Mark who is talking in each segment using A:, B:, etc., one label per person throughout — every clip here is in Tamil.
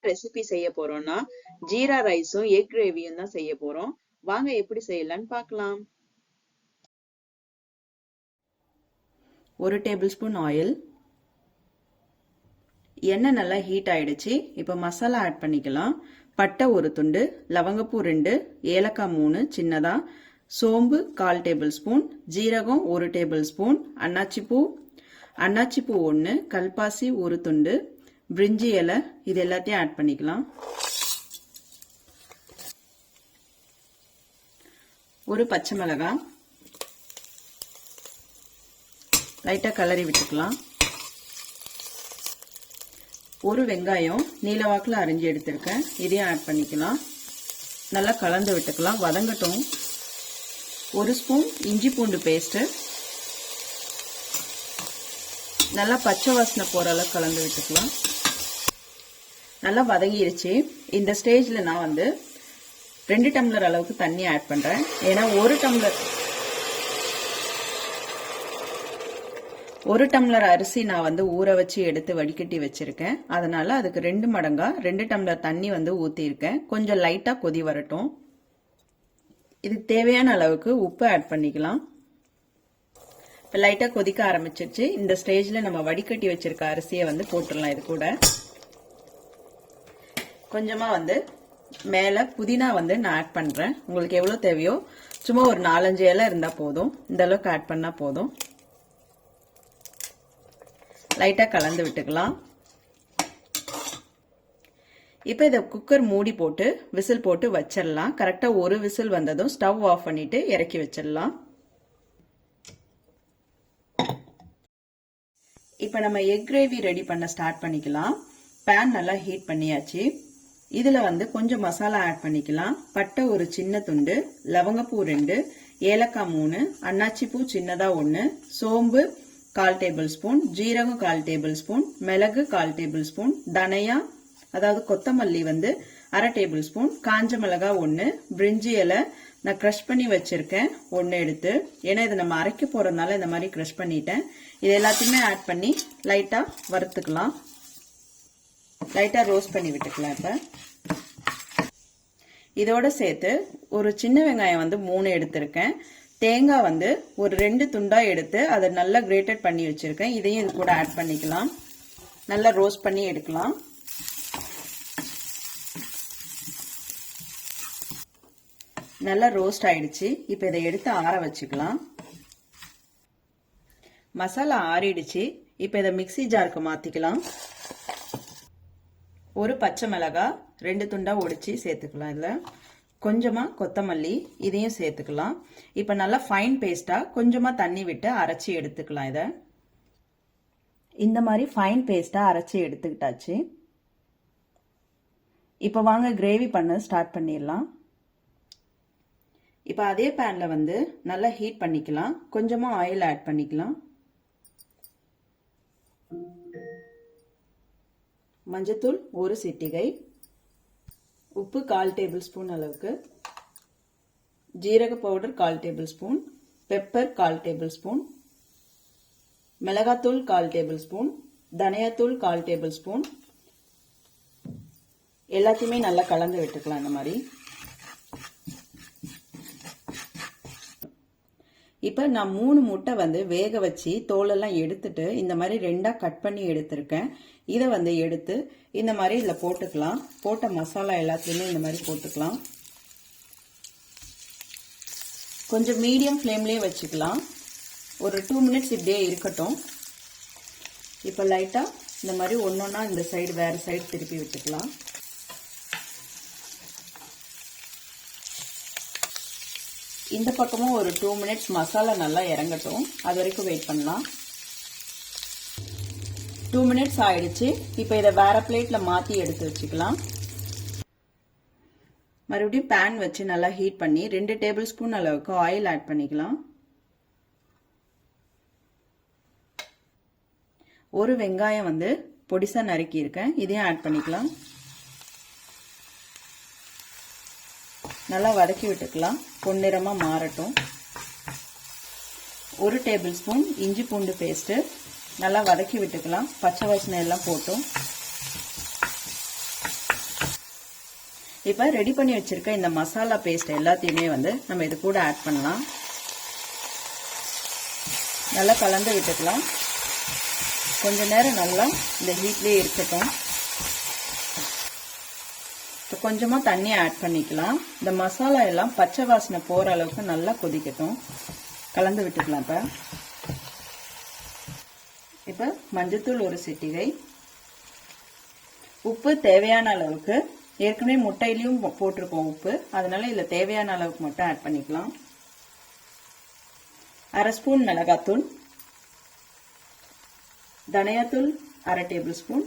A: ரெசிபி செய்ய போறோம்னா ஜீரா ரைஸும் எக் கிரேவியும் தான் செய்ய போறோம். வாங்க எப்படி செய்யலாம்னு பார்க்கலாம்.
B: 1 டேபிள் ஸ்பூன் ஆயில். எண்ணெய் நல்லா ஹீட் ஆயிடுச்சு. இப்போ மசாலா ஆட் பண்ணிக்கலாம். பட்டை 1 துண்டு, லவங்கப்பூ 2, ஏலக்காய் 3 சின்னதா, சோம்பு 1/4 டேபிள் ஸ்பூன், ஜீரகம் 1 டேபிள் ஸ்பூன், அன்னாச்சிப்பூ 1, கல்பாசி 1 துண்டு, பிரிஞ்சி இலை, இது எல்லாத்தையும் ஆட் பண்ணிக்கலாம். ஒரு பச்சை மிளகாய் லைட்டா கலரி விட்டுக்கலாம். ஒரு வெங்காயம் நீலவாக்கில் அரிஞ்சு எடுத்திருக்கேன், இதையும் ஆட் பண்ணிக்கலாம். நல்லா கலந்து விட்டுக்கலாம், வதங்கட்டும். 1 ஸ்பூன் இஞ்சி பூண்டு பேஸ்ட், நல்லா பச்சை வாசனை போற அளவுக்கு கலந்து விட்டுக்கலாம். நல்லா வதங்கிருச்சு. இந்த ஸ்டேஜ்ல நான் வந்து 2 டம்ளர் அளவுக்கு தண்ணி ஆட் பண்றேன். ஏன்னா 1 டம்ளர் அரிசி நான் வந்து ஊற வச்சு எடுத்து வடிகட்டி வச்சிருக்கேன். அதனால அதுக்கு 2 மடங்கா 2 டம்ளர் தண்ணி வந்து ஊத்திருக்கேன். கொஞ்சம் லைட்டா கொதி வரட்டும். இதுக்கு தேவையான அளவுக்கு உப்பு ஆட் பண்ணிக்கலாம். இப்போ லைட்டா கொதிக்க ஆரம்பிச்சிருச்சு. இந்த ஸ்டேஜ்ல நம்ம வடிகட்டி வச்சிருக்க அரிசியை வந்து போட்டுடலாம். இது கூட கொஞ்சமா வந்து மேல புதினா வந்து நான் ஆட் பண்றேன். உங்களுக்கு எவ்வளவு தேவையோ சும்மா ஒரு 4-5 இலை இருந்தா போதும். இந்த அளவுக்கு ஆட் பண்ணா போதும். லைட்டா கலந்து விட்டுக்கலாம். இப்போ இதை குக்கர் மூடி போட்டு விசில் போட்டு வச்சிடலாம். கரெக்டா 1 விசில் வந்ததும் ஸ்டவ் ஆஃப் பண்ணிட்டு இறக்கி வச்சிடலாம். இப்போ நம்ம எக் கிரேவி ரெடி பண்ண ஸ்டார்ட் பண்ணிக்கலாம். பேன் நல்லா ஹீட் பண்ணியாச்சு. இதுல வந்து கொஞ்சம் மசாலா ஆட் பண்ணிக்கலாம். பட்டை 1 சின்ன துண்டு, லவங்கப்பூ 2, ஏலக்காய் 3, அன்னாச்சிப்பூ சின்னதா 1, சோம்பு 1/4 டேபிள் ஸ்பூன், ஜீரகம் 1/4 டேபிள் ஸ்பூன், மிளகு 1/4 டேபிள் ஸ்பூன், தனியா அதாவது கொத்தமல்லி வந்து 1/2 டேபிள் ஸ்பூன், காஞ்ச மிளகாய் 1, பிரிஞ்சி இலை நான் கிரஷ் பண்ணி வச்சிருக்கேன் 1 எடுத்து. ஏன்னா இதை நம்ம அரைக்க போறதுனால இந்த மாதிரி கிரஷ் பண்ணிட்டேன். இது எல்லாத்தையுமே ஆட் பண்ணி லைட்டா வறுத்துக்கலாம். லைட்டா ரோஸ்ட் பண்ணி விட்டுக்கலாம். இப்ப இதோட சேர்த்து ஒரு சின்ன வெங்காயம் வந்து 3 எடுத்திருக்கேன். தேங்காய் வந்து ஒரு 2 துண்டா எடுத்து அதை நல்லா கிரேட்டட் பண்ணி வச்சிருக்கேன். இதையும் இது கூட ஆட் பண்ணிக்கலாம். நல்லா ரோஸ்ட் பண்ணி எடுக்கலாம். நல்லா ரோஸ்ட் ஆயிடுச்சு. இப்ப இதை எடுத்து ஆற வச்சுக்கலாம். மசாலா ஆறிடுச்சு. இப்ப இதை மிக்ஸி ஜாருக்கு மாத்திக்கலாம். ஒரு பச்சை மிளகாய் 2 துண்டா ஒடிச்சு சேர்த்துக்கலாம். இதுல கொஞ்சமா கொத்தமல்லி இதையும் சேர்த்துக்கலாம். இப்ப நல்லா ஃபைன் பேஸ்டா கொஞ்சமா தண்ணி விட்டு அரைச்சி எடுத்துக்கலாம். இத இந்த மாதிரி ஃபைன் பேஸ்டா அரைச்சி எடுத்துக்கிட்டாச்சு. இப்ப வாங்க கிரேவி பண்ண ஸ்டார்ட் பண்ணிடலாம். இப்ப அதே பேன்ல வந்து நல்லா ஹீட் பண்ணிக்கலாம். கொஞ்சமா ஆயில் ஆட் பண்ணிக்கலாம். மஞ்சத்தூள் 1 சிட்டிகை, உப்பு 1/4 டேபிள் ஸ்பூன் அளவுக்கு, ஜீரக powder 1/4 table spoon, pepper 1/4 table spoon, மிளகாத்தூள் 1/4 டேபிள் ஸ்பூன், தனியாத்தூள் 1/4 டேபிள் ஸ்பூன். எல்லாத்தையுமே நல்லா கலந்து விட்டுக்கலாம். இந்த மாதிரி இப்ப நான் 3 முட்டை வந்து வேக வச்சு தோலெல்லாம் எடுத்துட்டு இந்த மாதிரி 2ஆ கட் பண்ணி எடுத்திருக்கேன். இதை வந்து எடுத்து இந்த மாதிரி இதுல போட்டுக்கலாம். போட்ட மசாலா எல்லாத்தையுமே இந்த மாதிரி போட்டுக்கலாம். கொஞ்சம் மீடியம் ஃப்ளேம்லயே வச்சுக்கலாம். ஒரு 2 மினிட்ஸ் இப்படியே இருக்கட்டும். இப்ப லைட்டா இந்த மாதிரி ஒன்னொன்னா இந்த சைடு வேற சைடு திருப்பி விட்டுக்கலாம். இந்த பக்கமும் ஒரு 2 மினிட்ஸ் மசாலா நல்லா இறங்கட்டும். அது வரைக்கும் வெயிட் பண்ணலாம். 2 மினிட்ஸ் ஆயிடுச்சு. இப்போ இதை வேற பிளேட்ல மாத்தி எடுத்து வச்சுக்கலாம். மறுபடியும் பேன் வச்சு நல்லா ஹீட் பண்ணி 2 டேபிள் ஸ்பூன் அளவுக்கு ஆயில் ஆட் பண்ணிக்கலாம். ஒரு வெங்காயம் வந்து பொடிசா நறுக்கி இருக்கேன், இதையும் ஆட் பண்ணிக்கலாம். நல்லா வதக்கி விட்டுக்கலாம். பொன்னிறமா மாறட்டும். 1 டேபிள் ஸ்பூன் இஞ்சி பூண்டு பேஸ்ட் நல்லா வதக்கி விட்டுக்கலாம். பச்சை வாசனை எல்லாம் போட்டும். இப்ப ரெடி பண்ணி வச்சிருக்க இந்த மசாலா பேஸ்ட் எல்லாத்தையுமே வந்து நம்ம இது கூட ஆட் பண்ணலாம். நல்லா கலந்து விட்டுக்கலாம். கொஞ்ச நேரம் நல்லா இந்த ஹீட்லயே இருக்கட்டும். இப்போ கொஞ்சமா தண்ணி ஆட் பண்ணிக்கலாம். இந்த மசாலா எல்லாம் பச்சை வாசனை போற அளவுக்கு நல்லா கொதிக்கட்டும். கலந்து விட்டுக்கலாம். இப்ப மஞ்சத்தூள் ஒரு சிட்டிகை, உப்பு தேவையான அளவுக்கு. ஏற்கனவே முட்டையிலையும் போட்டிருக்கோம் உப்பு, அதனால இதுல தேவையான அளவுக்கு மட்டும் ஆட் பண்ணிக்கலாம். அரை ஸ்பூன் மிளகாத்தூள், தனியாத்தூள் அரை டேபிள் ஸ்பூன்,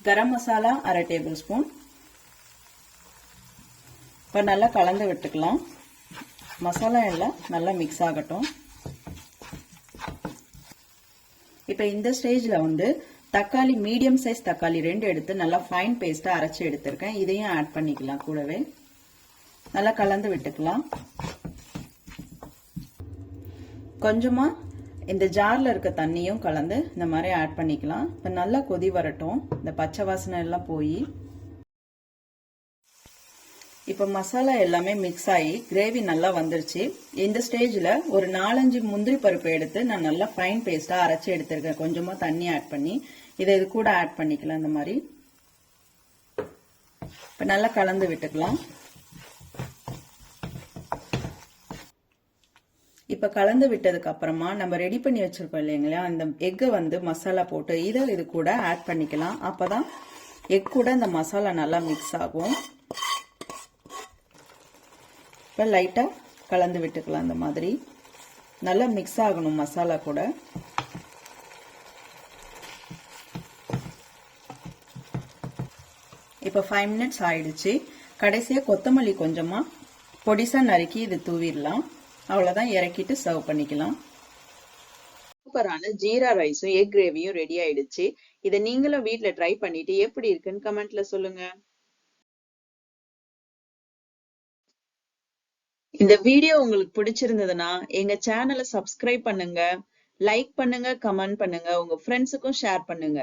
B: கரம் மசாலா அரை டேபிள் ஸ்பூன். இப்போ நல்லா கலந்து விட்டுக்கலாம். மசாலா எல்லாம் நல்லா மிக்ஸ் ஆகட்டும். இப்போ இந்த ஸ்டேஜ்ல வந்து தக்காளி, மீடியம் சைஸ் தக்காளி 2 எடுத்து நல்லா ஃபைன் பேஸ்டா அரைச்சு எடுத்திருக்கேன். இதையும் ஆட் பண்ணிக்கலாம். கூடவே நல்லா கலந்து விட்டுக்கலாம். கொஞ்சமா இந்த ஜார்ல இருக்க தண்ணியும் கலந்து இந்த மாதிரி ஆட் பண்ணிக்கலாம். இப்போ நல்லா கொதி வரட்டும். இந்த பச்சை வாசனை எல்லாம் போய் இப்ப மசாலா எல்லாமே மிக்ஸ் ஆகி கிரேவி நல்லா வந்துருச்சு. இந்த ஸ்டேஜ்ல ஒரு 4-5 முந்திரி பருப்பு எடுத்து நான் நல்லா ஃபைன் பேஸ்டா அரைச்சு எடுத்திருக்கேன். கொஞ்சமா தண்ணி ஆட் பண்ணி இதை இது கூட ஆட் பண்ணிக்கலாம். இந்த மாதிரி இப்ப நல்லா கலந்து விட்டுக்கலாம். இப்ப கலந்து விட்டதுக்கு அப்புறமா நம்ம ரெடி பண்ணி வச்சிருக்கோம் இல்லைங்களா, அந்த எக்கை வந்து மசாலா போட்டு இதை இது கூட ஆட் பண்ணிக்கலாம். அப்பதான் எக் கூட இந்த மசாலா நல்லா மிக்ஸ் ஆகும். இப்போ லைட்டாக கலந்து விட்டுக்கலாம். இந்த மாதிரி நல்லா மிக்ஸ் ஆகணும் மசாலா கூட. இப்போ 5 மினிட்ஸ் ஆயிடுச்சு. கடைசியாக கொத்தமல்லி கொஞ்சமா பொடிசா நறுக்கி இது தூவிடலாம். அவ்வளோதான், இறக்கிட்டு சர்வ் பண்ணிக்கலாம்.
A: சூப்பரான ஜீரா ரைஸும் எக் கிரேவியும் ரெடி ஆயிடுச்சு. இதை நீங்களும் வீட்ல ட்ரை பண்ணிட்டு எப்படி இருக்குன்னு கமெண்ட்ல சொல்லுங்க. இந்த வீடியோ உங்களுக்கு பிடிச்சிருந்ததுன்னா எங்க சேனலை சப்ஸ்கிரைப் பண்ணுங்க, லைக் பண்ணுங்க, கமெண்ட் பண்ணுங்க, உங்க ஃப்ரெண்ட்ஸுக்கும் ஷேர் பண்ணுங்க.